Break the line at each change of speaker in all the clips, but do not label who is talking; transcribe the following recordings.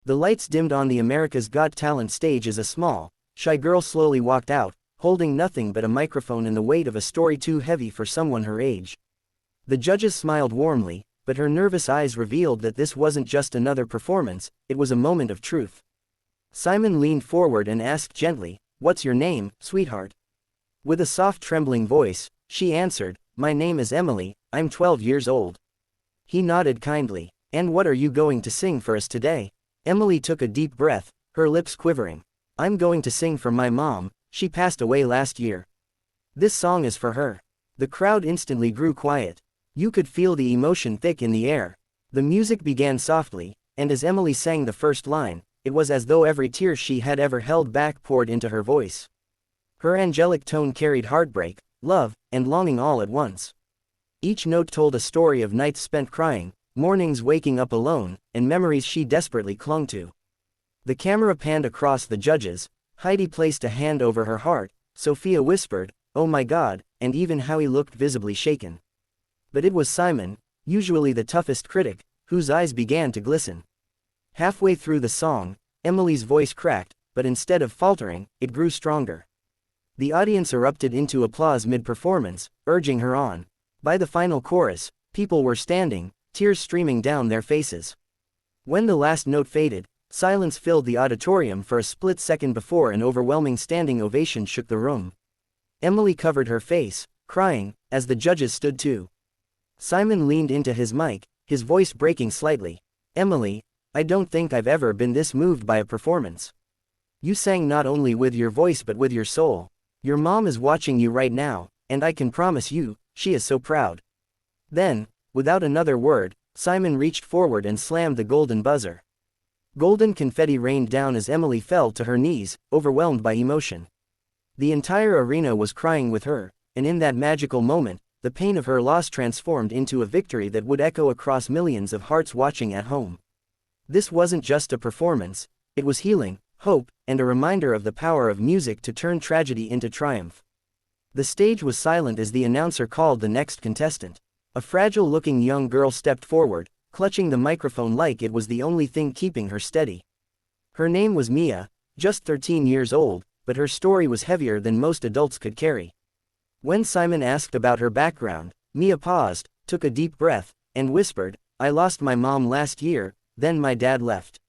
The lights dimmed on the America's Got Talent stage as a small, shy girl slowly walked out, holding nothing but a microphone and the weight of a story too heavy for someone her age. The judges smiled warmly, but her nervous eyes revealed that this wasn't just another performance, it was a moment of truth. Simon leaned forward and asked gently, "What's your name, sweetheart?" With a soft trembling voice, she answered, "My name is Emily, I'm 12 years old." He nodded kindly. "And what are you going to sing for us today?" Emily took a deep breath, her lips quivering. "I'm going to sing for my mom, she passed away last year. This song is for her." The crowd instantly grew quiet. You could feel the emotion thick in the air. The music began softly, and as Emily sang the first line, it was as though every tear she had ever held back poured into her voice. Her angelic tone carried heartbreak, love, and longing all at once. Each note told a story of nights spent crying, mornings waking up alone, and memories she desperately clung to. The camera panned across the judges. Heidi placed a hand over her heart, Sophia whispered, "Oh my God," and even Howie looked visibly shaken. But it was Simon, usually the toughest critic, whose eyes began to glisten. Halfway through the song, Emily's voice cracked, but instead of faltering, it grew stronger. The audience erupted into applause mid-performance, urging her on. By the final chorus, people were standing, tears streaming down their faces. When the last note faded, silence filled the auditorium for a split second before an overwhelming standing ovation shook the room. Emily covered her face, crying, as the judges stood too. Simon leaned into his mic, his voice breaking slightly. "Emily, I don't think I've ever been this moved by a performance. You sang not only with your voice but with your soul. Your mom is watching you right now, and I can promise you, she is so proud." Then, without another word, Simon reached forward and slammed the golden buzzer. Golden confetti rained down as Emily fell to her knees, overwhelmed by emotion. The entire arena was crying with her, and in that magical moment, the pain of her loss transformed into a victory that would echo across millions of hearts watching at home. This wasn't just a performance, it was healing, hope, and a reminder of the power of music to turn tragedy into triumph. The stage was silent as the announcer called the next contestant. A fragile-looking young girl stepped forward, clutching the microphone like it was the only thing keeping her steady. Her name was Mia, just 13 years old, but her story was heavier than most adults could carry. When Simon asked about her background, Mia paused, took a deep breath, and whispered, "I lost my mom last year, then my dad left.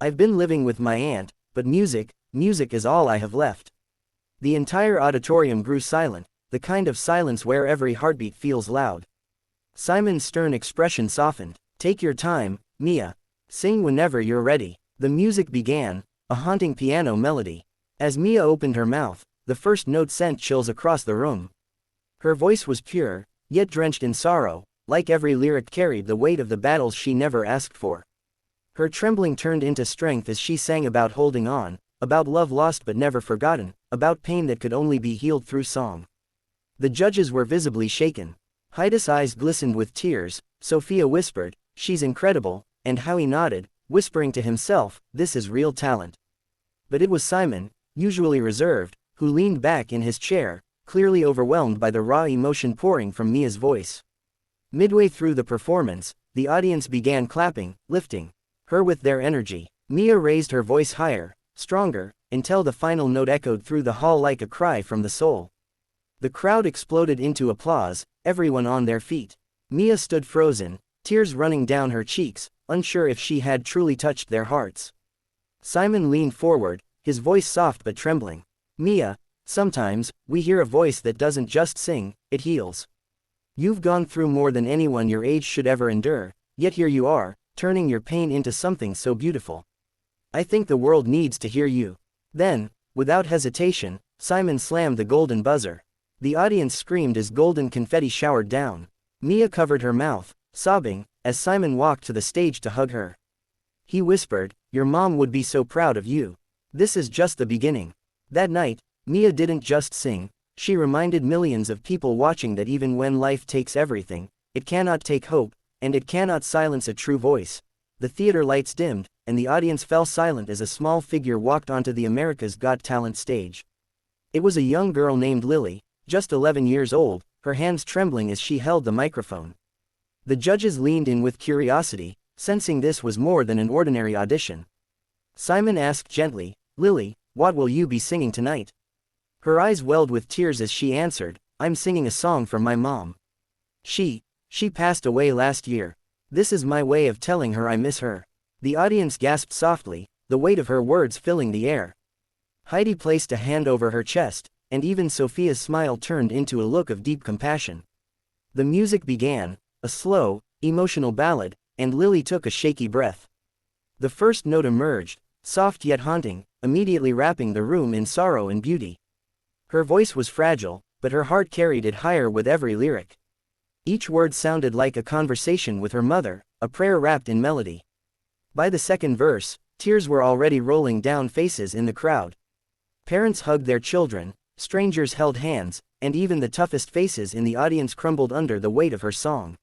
I've been living with my aunt, but music is all I have left." The entire auditorium grew silent, the kind of silence where every heartbeat feels loud. Simon's stern expression softened. "Take your time, Mia. Sing whenever you're ready." The music began, a haunting piano melody. As Mia opened her mouth, the first note sent chills across the room. Her voice was pure, yet drenched in sorrow, like every lyric carried the weight of the battles she never asked for. Her trembling turned into strength as she sang about holding on, about love lost but never forgotten, about pain that could only be healed through song. The judges were visibly shaken. Heidi's eyes glistened with tears. Sophia whispered, "She's incredible," and Howie nodded, whispering to himself, "This is real talent." But it was Simon, usually reserved, who leaned back in his chair, clearly overwhelmed by the raw emotion pouring from Mia's voice. Midway through the performance, the audience began clapping, lifting her with their energy. Mia raised her voice higher, stronger, until the final note echoed through the hall like a cry from the soul. The crowd exploded into applause, everyone on their feet. Mia stood frozen, tears running down her cheeks, unsure if she had truly touched their hearts. Simon leaned forward, his voice soft but trembling. "Mia, sometimes, we hear a voice that doesn't just sing, it heals. You've gone through more than anyone your age should ever endure, yet here you are, turning your pain into something so beautiful. I think the world needs to hear you." Then, without hesitation, Simon slammed the golden buzzer. The audience screamed as golden confetti showered down. Mia covered her mouth, sobbing, as Simon walked to the stage to hug her. He whispered, "Your mom would be so proud of you. This is just the beginning." That night, Mia didn't just sing, she reminded millions of people watching that even when life takes everything, it cannot take hope, and it cannot silence a true voice. The theater lights dimmed, and the audience fell silent as a small figure walked onto the America's Got Talent stage. It was a young girl named Lily, just 11 years old, her hands trembling as she held the microphone. The judges leaned in with curiosity, sensing this was more than an ordinary audition. Simon asked gently, "Lily, what will you be singing tonight?" Her eyes welled with tears as she answered, "I'm singing a song for my mom. She passed away last year. This is my way of telling her I miss her." The audience gasped softly, the weight of her words filling the air. Heidi placed a hand over her chest, and even Sophia's smile turned into a look of deep compassion. The music began, a slow, emotional ballad, and Lily took a shaky breath. The first note emerged, soft yet haunting, immediately wrapping the room in sorrow and beauty. Her voice was fragile, but her heart carried it higher with every lyric. Each word sounded like a conversation with her mother, a prayer wrapped in melody. By the second verse, tears were already rolling down faces in the crowd. Parents hugged their children, strangers held hands, and even the toughest faces in the audience crumbled under the weight of her song.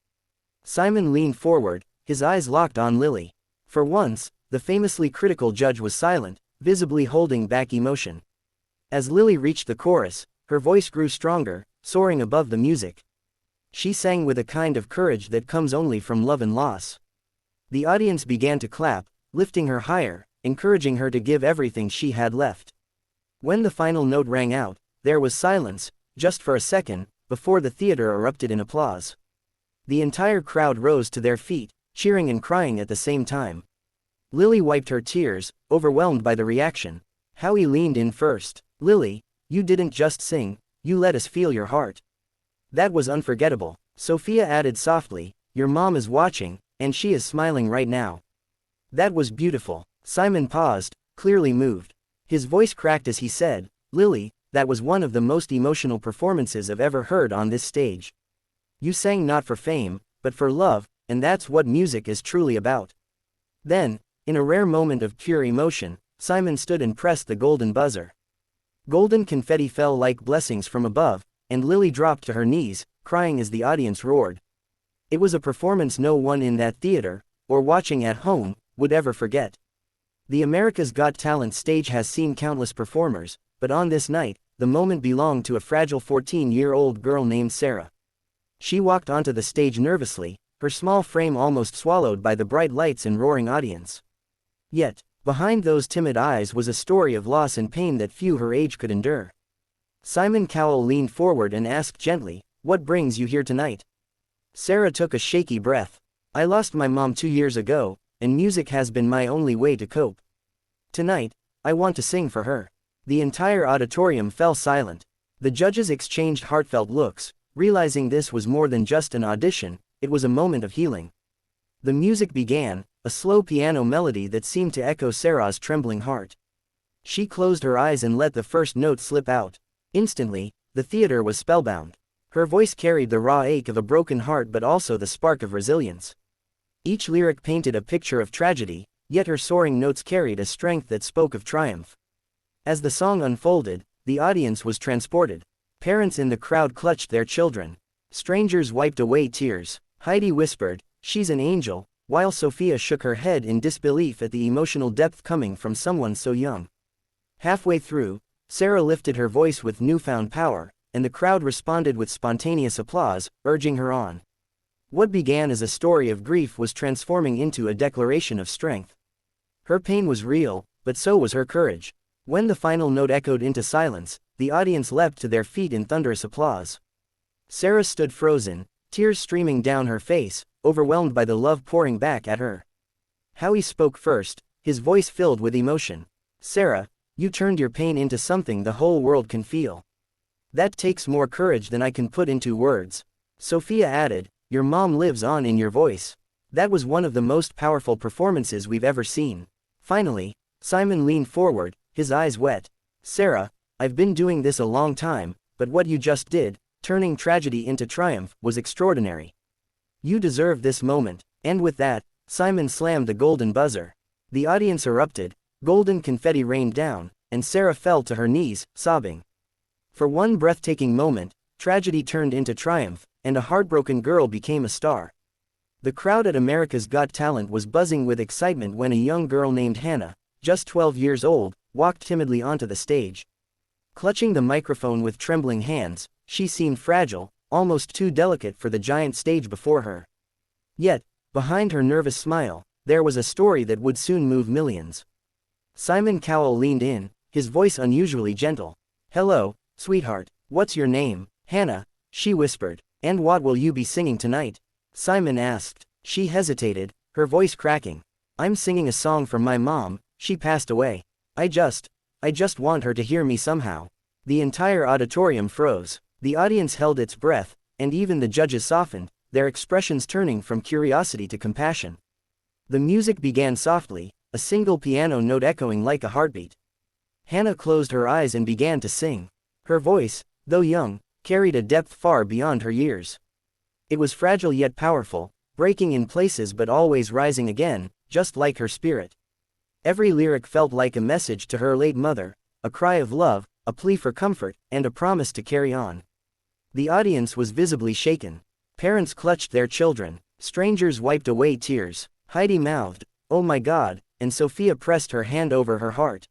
Simon leaned forward, his eyes locked on Lily. For once, the famously critical judge was silent, visibly holding back emotion. As Lily reached the chorus, her voice grew stronger, soaring above the music. She sang with a kind of courage that comes only from love and loss. The audience began to clap, lifting her higher, encouraging her to give everything she had left. When the final note rang out, there was silence, just for a second, before the theater erupted in applause. The entire crowd rose to their feet, cheering and crying at the same time. Lily wiped her tears, overwhelmed by the reaction. Howie leaned in first. "Lily, you didn't just sing, you let us feel your heart. That was unforgettable." Sophia added softly, "Your mom is watching, and she is smiling right now." "That was beautiful." Simon paused, clearly moved. His voice cracked as he said, "Lily, that was one of the most emotional performances I've ever heard on this stage. You sang not for fame, but for love, and that's what music is truly about." Then, in a rare moment of pure emotion, Simon stood and pressed the golden buzzer. Golden confetti fell like blessings from above, and Lily dropped to her knees, crying as the audience roared. It was a performance no one in that theater, or watching at home, would ever forget. The America's Got Talent stage has seen countless performers, but on this night, the moment belonged to a fragile 14-year-old girl named Sarah. She walked onto the stage nervously, her small frame almost swallowed by the bright lights and roaring audience. Yet, behind those timid eyes was a story of loss and pain that few her age could endure. Simon Cowell leaned forward and asked gently, "What brings you here tonight?" Sarah took a shaky breath. "I lost my mom 2 years ago, and music has been my only way to cope. Tonight, I want to sing for her." The entire auditorium fell silent. The judges exchanged heartfelt looks, realizing this was more than just an audition, it was a moment of healing. The music began, a slow piano melody that seemed to echo Sarah's trembling heart. She closed her eyes and let the first note slip out. Instantly, the theater was spellbound. Her voice carried the raw ache of a broken heart but also the spark of resilience. Each lyric painted a picture of tragedy, yet her soaring notes carried a strength that spoke of triumph. As the song unfolded, the audience was transported. Parents in the crowd clutched their children. Strangers wiped away tears. Heidi whispered, "She's an angel," while Sophia shook her head in disbelief at the emotional depth coming from someone so young. Halfway through, Sarah lifted her voice with newfound power, and the crowd responded with spontaneous applause, urging her on. What began as a story of grief was transforming into a declaration of strength. Her pain was real, but so was her courage. When the final note echoed into silence, the audience leapt to their feet in thunderous applause. Sarah stood frozen, tears streaming down her face, overwhelmed by the love pouring back at her. Howie spoke first, his voice filled with emotion. "Sarah, you turned your pain into something the whole world can feel. That takes more courage than I can put into words." Sophia added, "Your mom lives on in your voice. That was one of the most powerful performances we've ever seen." Finally, Simon leaned forward, his eyes wet. "Sarah, I've been doing this a long time, but what you just did, turning tragedy into triumph, was extraordinary. You deserve this moment." And with that, Simon slammed the golden buzzer. The audience erupted, golden confetti rained down, and Sarah fell to her knees, sobbing. For one breathtaking moment, tragedy turned into triumph, and a heartbroken girl became a star. The crowd at America's Got Talent was buzzing with excitement when a young girl named Hannah, just 12 years old, walked timidly onto the stage. Clutching the microphone with trembling hands, she seemed fragile, almost too delicate for the giant stage before her. Yet, behind her nervous smile, there was a story that would soon move millions. Simon Cowell leaned in, his voice unusually gentle. "Hello, sweetheart, what's your name?" "Hannah," she whispered. "And what will you be singing tonight?" Simon asked. She hesitated, her voice cracking. "I'm singing a song from my mom, she passed away. I just want her to hear me somehow." The entire auditorium froze. The audience held its breath, and even the judges softened, their expressions turning from curiosity to compassion. The music began softly, a single piano note echoing like a heartbeat. Hannah closed her eyes and began to sing. Her voice, though young, carried a depth far beyond her years. It was fragile yet powerful, breaking in places but always rising again, just like her spirit. Every lyric felt like a message to her late mother, a cry of love, a plea for comfort, and a promise to carry on. The audience was visibly shaken. Parents clutched their children, strangers wiped away tears. Heidi mouthed, "Oh my God," and Sophia pressed her hand over her heart.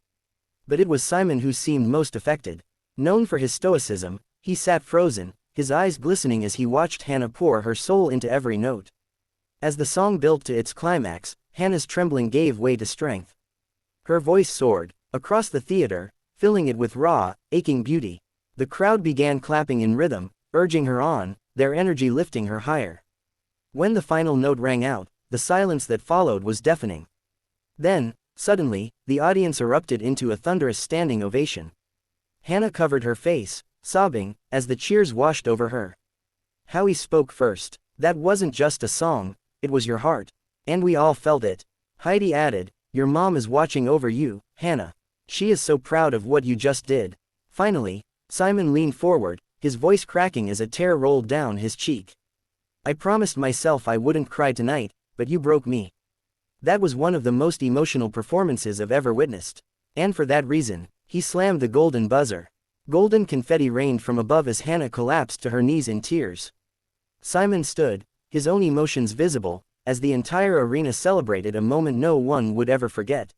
But it was Simon who seemed most affected. Known for his stoicism, he sat frozen, his eyes glistening as he watched Hannah pour her soul into every note. As the song built to its climax, Hannah's trembling gave way to strength. Her voice soared across the theater, filling it with raw, aching beauty. The crowd began clapping in rhythm, urging her on, their energy lifting her higher. When the final note rang out, the silence that followed was deafening. Then, suddenly, the audience erupted into a thunderous standing ovation. Hannah covered her face, sobbing, as the cheers washed over her. Howie spoke first. "That wasn't just a song, it was your heart. And we all felt it." Heidi added, "Your mom is watching over you, Hannah. She is so proud of what you just did." Finally, Simon leaned forward, his voice cracking as a tear rolled down his cheek. "I promised myself I wouldn't cry tonight, but you broke me." That was one of the most emotional performances I've ever witnessed. And for that reason, he slammed the golden buzzer. Golden confetti rained from above as Hannah collapsed to her knees in tears. Simon stood, his own emotions visible, as the entire arena celebrated a moment no one would ever forget.